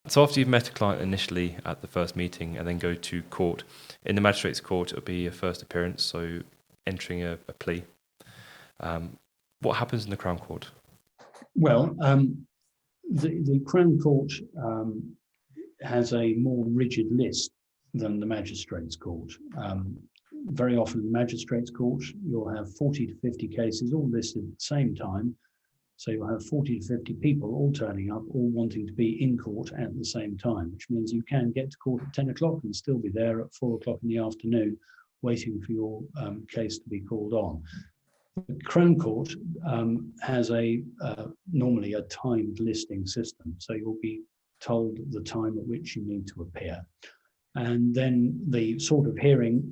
So after you've met a client initially at the first meeting and then go to court, in the magistrate's court, it'll be a first appearance, so entering a plea. What happens in the Crown Court? Well, the Crown Court has a more rigid list than the Magistrates' Court. Very often in the Magistrates' Court, you'll have 40 to 50 cases all listed at the same time. So you'll have 40 to 50 people all turning up, all wanting to be in court at the same time, which means you can get to court at 10 o'clock and still be there at 4 o'clock in the afternoon, waiting for your case to be called on. The Crown Court has normally a timed listing system. So you'll be told the time at which you need to appear. And then the sort of hearing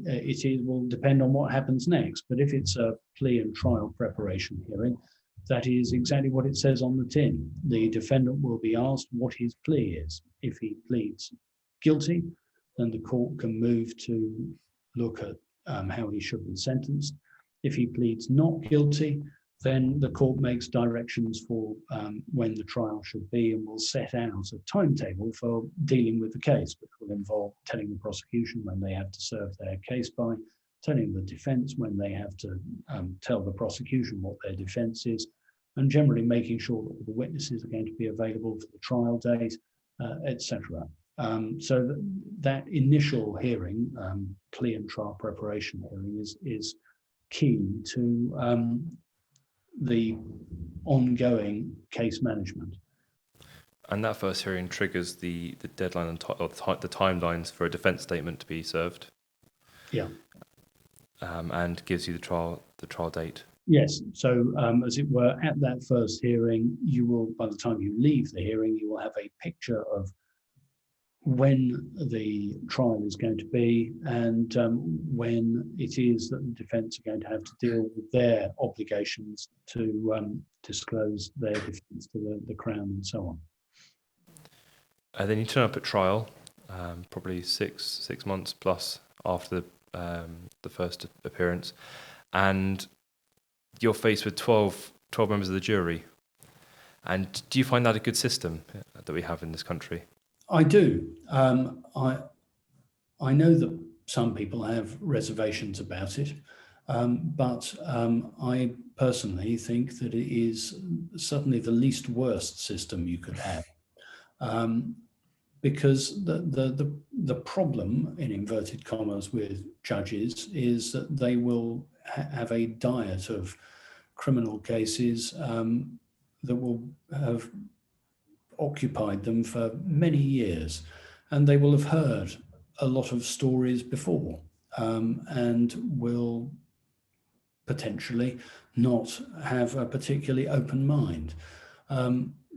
will depend on what happens next. But if it's a plea and trial preparation hearing, that is exactly what it says on the tin. The defendant will be asked what his plea is. If he pleads guilty, then the court can move to look at how he should be sentenced. If he pleads not guilty, then the court makes directions for when the trial should be and will set out a timetable for dealing with the case, which will involve telling the prosecution when they have to serve their case by, telling the defence when they have to tell the prosecution what their defence is, and generally making sure that all the witnesses are going to be available for the trial date, etc. So that initial hearing, plea and trial preparation hearing, is key to the ongoing case management. And that first hearing triggers the deadline or the timelines for a defence statement to be served. Yeah. And gives you the trial date. Yes. So as it were, at that first hearing, you will, by the time you leave the hearing, you will have a picture of when the trial is going to be and when it is that the defence are going to have to deal with their obligations to disclose their defence to the Crown and so on. And then you turn up at trial, probably six months plus after the first appearance, and you're faced with 12 members of the jury. And do you find that a good system that we have in this country? I do. I know that some people have reservations about it, but I personally think that it is certainly the least worst system you could have, because the problem, in inverted commas, with judges is that they will have a diet of criminal cases that will have occupied them for many years, and they will have heard a lot of stories before and will potentially not have a particularly open mind.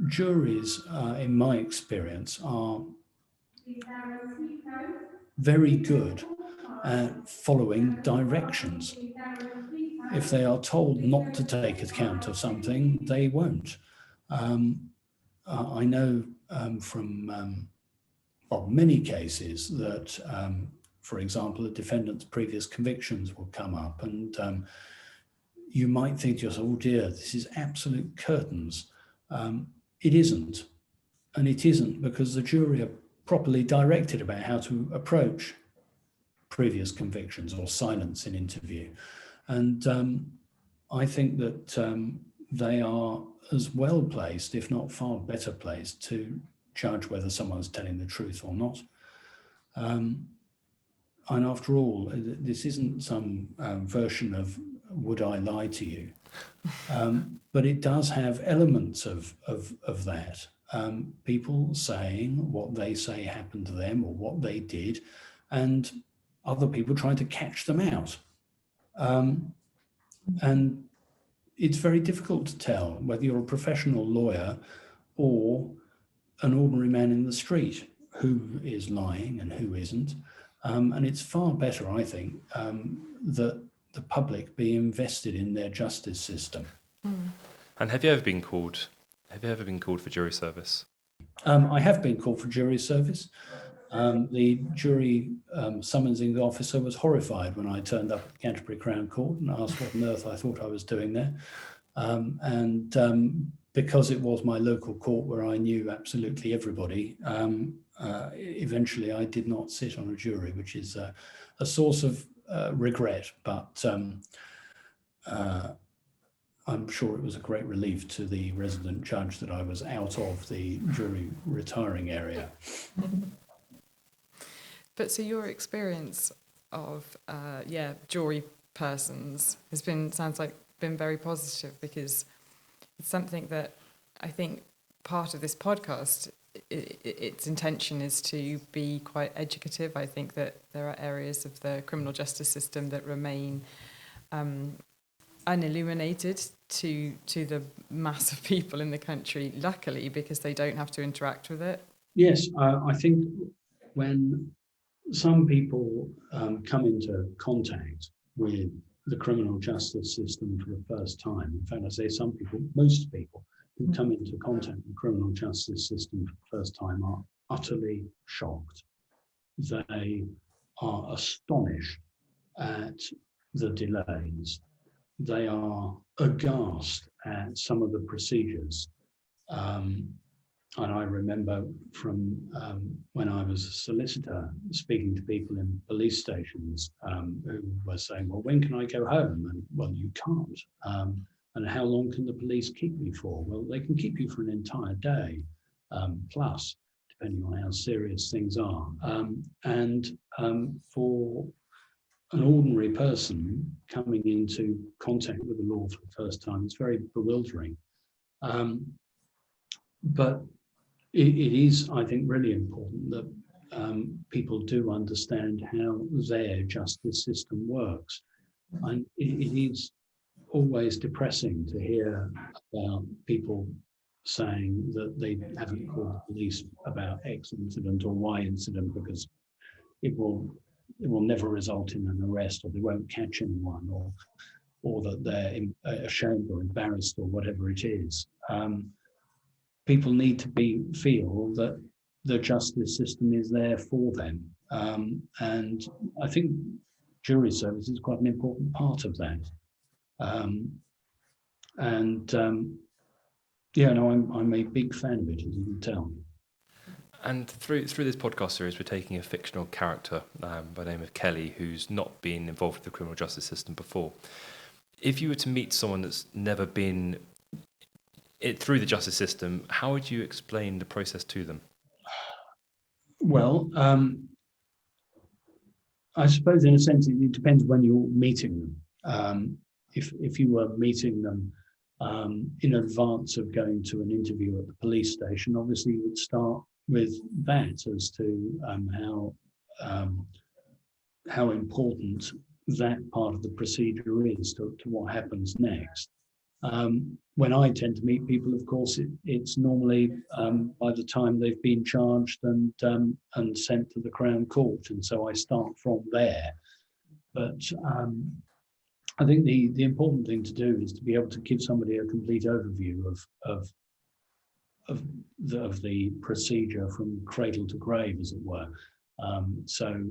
Juries, in my experience, are very good at following directions. If they are told not to take account of something, they won't. I know from many cases that, for example, a defendant's previous convictions will come up, and you might think to yourself, oh dear, this is absolute curtains. It isn't. And it isn't because the jury are properly directed about how to approach previous convictions or silence in interview. And I think that they are as well placed, if not far better placed, to judge whether someone's telling the truth or not. And after all, this isn't some version of would I lie to you? But it does have elements of that. People saying what they say happened to them or what they did, and other people trying to catch them out. And it's very difficult to tell whether you're a professional lawyer or an ordinary man in the street who is lying and who isn't. And it's far better, I think, that the public be invested in their justice system. And have you ever been called for jury service? I have been called for jury service. The jury summoning officer was horrified when I turned up at Canterbury Crown Court and asked what on earth I thought I was doing there. And because it was my local court where I knew absolutely everybody, eventually I did not sit on a jury, which is a source of regret, but I'm sure it was a great relief to the resident judge that I was out of the jury retiring area. But so your experience of jury persons has sounds like been very positive, because it's something that I think part of this podcast, its intention is to be quite educative. I think that there are areas of the criminal justice system that remain unilluminated to the mass of people in the country, luckily, because they don't have to interact with it. Yes, I think when some people come into contact with the criminal justice system for the first time, in fact, I say some people, most people who come into contact with the criminal justice system for the first time are utterly shocked. They are astonished at the delays. They are aghast at some of the procedures. And I remember from when I was a solicitor speaking to people in police stations who were saying, well, when can I go home? And, well, you can't. And how long can the police keep me for? Well, they can keep you for an entire day plus, depending on how serious things are. And for an ordinary person coming into contact with the law for the first time, it's very bewildering. But it is, I think, really important that people do understand how their justice system works. And it is always depressing to hear about people saying that they haven't called the police about X incident or Y incident because it will never result in an arrest, or they won't catch anyone, or that they're ashamed or embarrassed or whatever it is. People need to feel that the justice system is there for them. And I think jury service is quite an important part of that. I'm a big fan of it, as you can tell. And through this podcast series, we're taking a fictional character by the name of Kelly, who's not been involved with the criminal justice system before. If you were to meet someone that's never been through the justice system, how would you explain the process to them? Well, I suppose in a sense it depends when you're meeting them. If you were meeting them in advance of going to an interview at the police station, obviously you would start with that as to how important that part of the procedure is to what happens next. When I tend to meet people, of course, it's normally by the time they've been charged and sent to the Crown Court, and so I start from there. But I think the important thing to do is to be able to give somebody a complete overview of the procedure from cradle to grave, as it were. So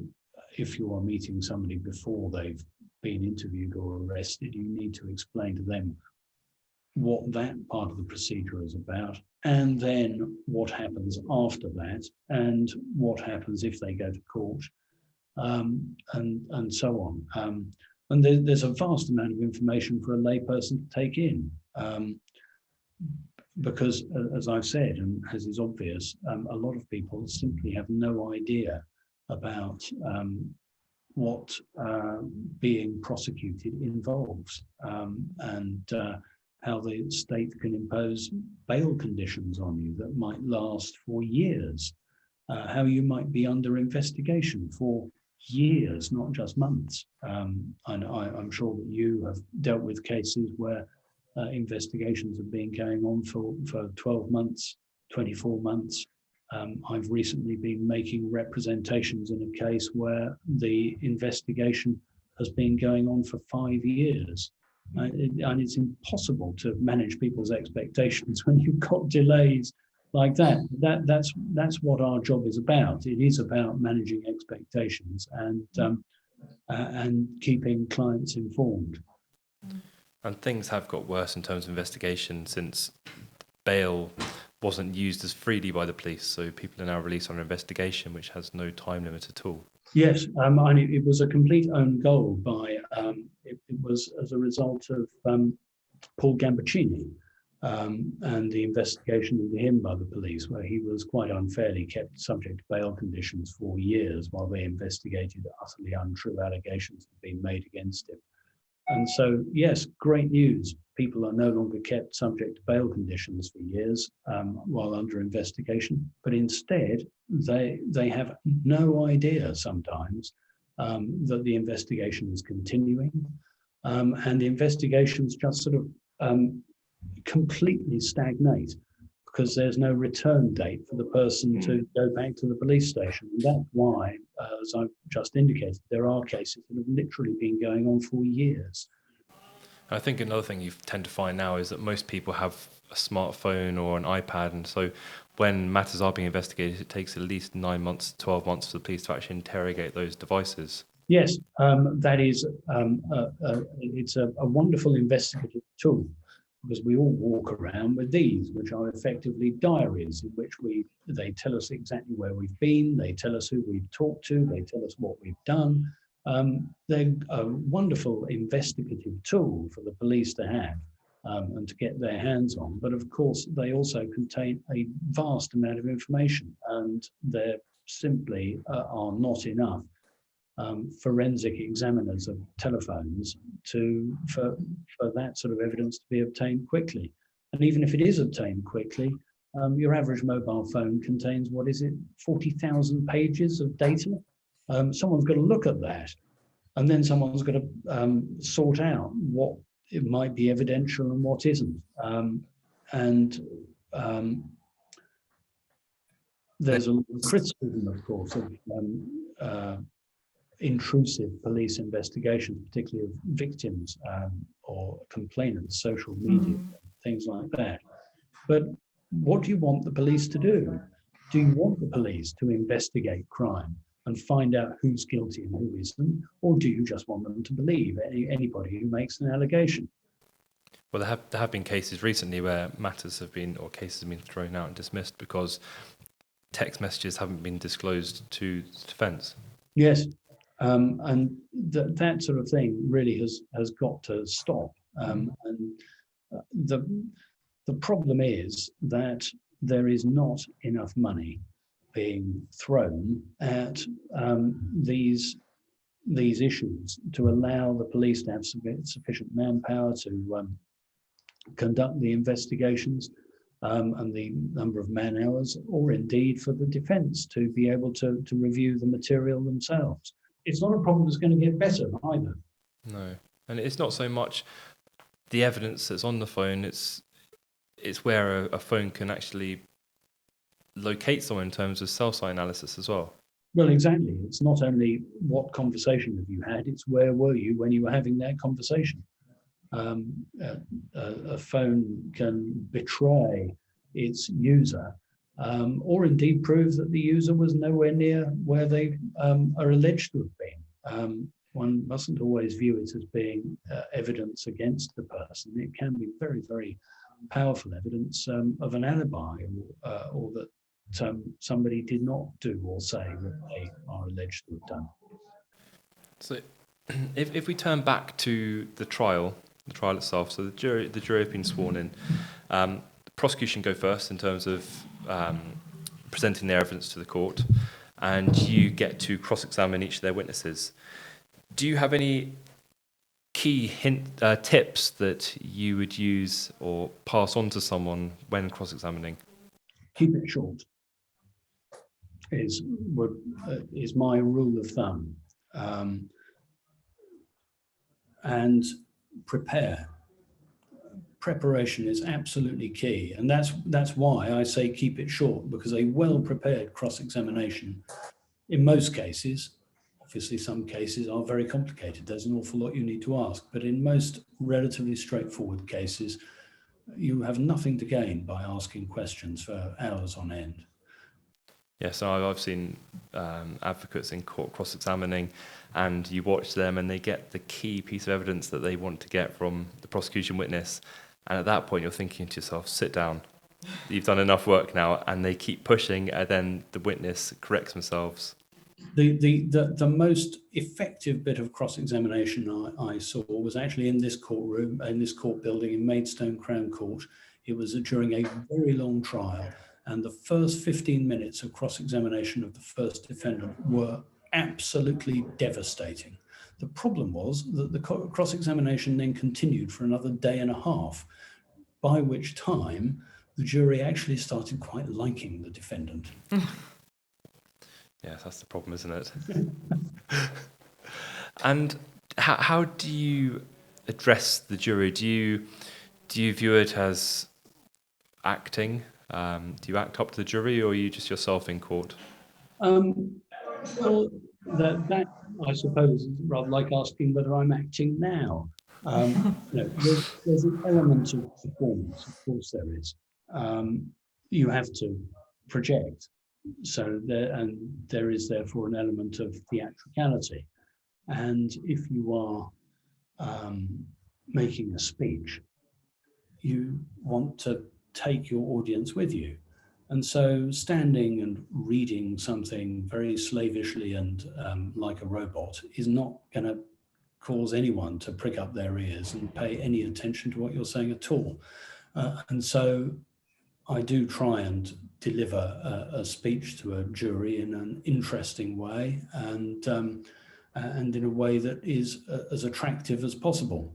if you are meeting somebody before they've been interviewed or arrested, you need to explain to them what that part of the procedure is about, and then what happens after that, and what happens if they go to court, and so on. And there's a vast amount of information for a layperson to take in, because, as I've said, and as is obvious, a lot of people simply have no idea about what being prosecuted involves, and how the state can impose bail conditions on you that might last for years, how you might be under investigation for years, not just months. And I'm sure that you have dealt with cases where investigations have been going on for 12 months, 24 months. I've recently been making representations in a case where the investigation has been going on for 5 years. And it's impossible to manage people's expectations when you've got delays like that. That's what our job is about. It is about managing expectations and keeping clients informed. And things have got worse in terms of investigation since bail wasn't used as freely by the police, so people are now released under investigation, which has no time limit at all. Yes, and it was a complete own goal by, it was as a result of Paul Gambaccini and the investigation into him by the police, where he was quite unfairly kept subject to bail conditions for years while they investigated utterly untrue allegations that had been made against him. And so, yes, great news. People are no longer kept subject to bail conditions for years while under investigation, but instead they have no idea sometimes that the investigation is continuing, and the investigations just sort of completely stagnate because there's no return date for the person to go back to the police station. And that's why, as I've just indicated, there are cases that have literally been going on for years. I think another thing you tend to find now is that most people have a smartphone or an iPad, and so when matters are being investigated, it takes at least 9 months, 12 months for the police to actually interrogate those devices. Yes, that is, it's a wonderful investigative tool, because we all walk around with these, which are effectively diaries in which they tell us exactly where we've been, they tell us who we've talked to, they tell us what we've done. They're a wonderful investigative tool for the police to have and to get their hands on. But of course, they also contain a vast amount of information, and there simply are not enough forensic examiners of telephones for that sort of evidence to be obtained quickly. And even if it is obtained quickly, your average mobile phone contains, 40,000 pages of data. Someone's got to look at that, and then someone's got to sort out what it might be evidential and what isn't. There's a criticism, of course, of intrusive police investigations, particularly of victims or complainants, social media, things like that. But what do you want the police to do? Do you want the police to investigate crime and find out who's guilty and who isn't? Or do you just want them to believe anybody who makes an allegation? Well, there have been cases recently where cases have been thrown out and dismissed because text messages haven't been disclosed to the defence. Yes. And that sort of thing really has got to stop. The problem is that there is not enough money being thrown at these issues to allow the police to have sufficient manpower to conduct the investigations and the number of man hours, or indeed for the defence to be able to review the material themselves. It's not a problem that's going to get better either. No, and it's not so much the evidence that's on the phone, it's where a phone can actually locate someone in terms of cell site analysis as well. Well, exactly. It's not only what conversation have you had, it's where were you when you were having that conversation. A phone can betray its user or indeed prove that the user was nowhere near where they are alleged to have been. One mustn't always view it as being evidence against the person. It can be very, very powerful evidence of an alibi or that somebody did not do or say what they are alleged to have done. So if we turn back to the trial itself, so the jury have been sworn in. The prosecution go first in terms of presenting their evidence to the court, and you get to cross-examine each of their witnesses. Do you have any key tips that you would use or pass on to someone when cross-examining? Keep it short is my rule of thumb, and prepare. Preparation is absolutely key, and that's why I say keep it short, because a well-prepared cross-examination, in most cases, obviously some cases are very complicated, there's an awful lot you need to ask, but in most relatively straightforward cases, you have nothing to gain by asking questions for hours on end. Yes, so I've seen advocates in court cross-examining, and you watch them and they get the key piece of evidence that they want to get from the prosecution witness. And at that point, you're thinking to yourself, sit down. you've done enough work now, and they keep pushing, and then the witness corrects themselves. The most effective bit of cross-examination I saw was actually in this courtroom, in this court building in Maidstone Crown Court. It was during a very long trial, and the first 15 minutes of cross-examination of the first defendant were absolutely devastating. The problem was that the cross-examination then continued for another day and a half, by which time the jury actually started quite liking the defendant. Yes, that's the problem, isn't it? And how do you address the jury? Do you view it as acting? Do you act up to the jury, or are you just yourself in court? Well, that I suppose is rather like asking whether I'm acting now. There's an element of performance, of course there is. You have to project. So there is therefore an element of theatricality. And if you are making a speech, you want to take your audience with you. And so standing and reading something very slavishly and like a robot is not going to cause anyone to prick up their ears and pay any attention to what you're saying at all. And so I do try and deliver a speech to a jury in an interesting way and in a way that is as attractive as possible.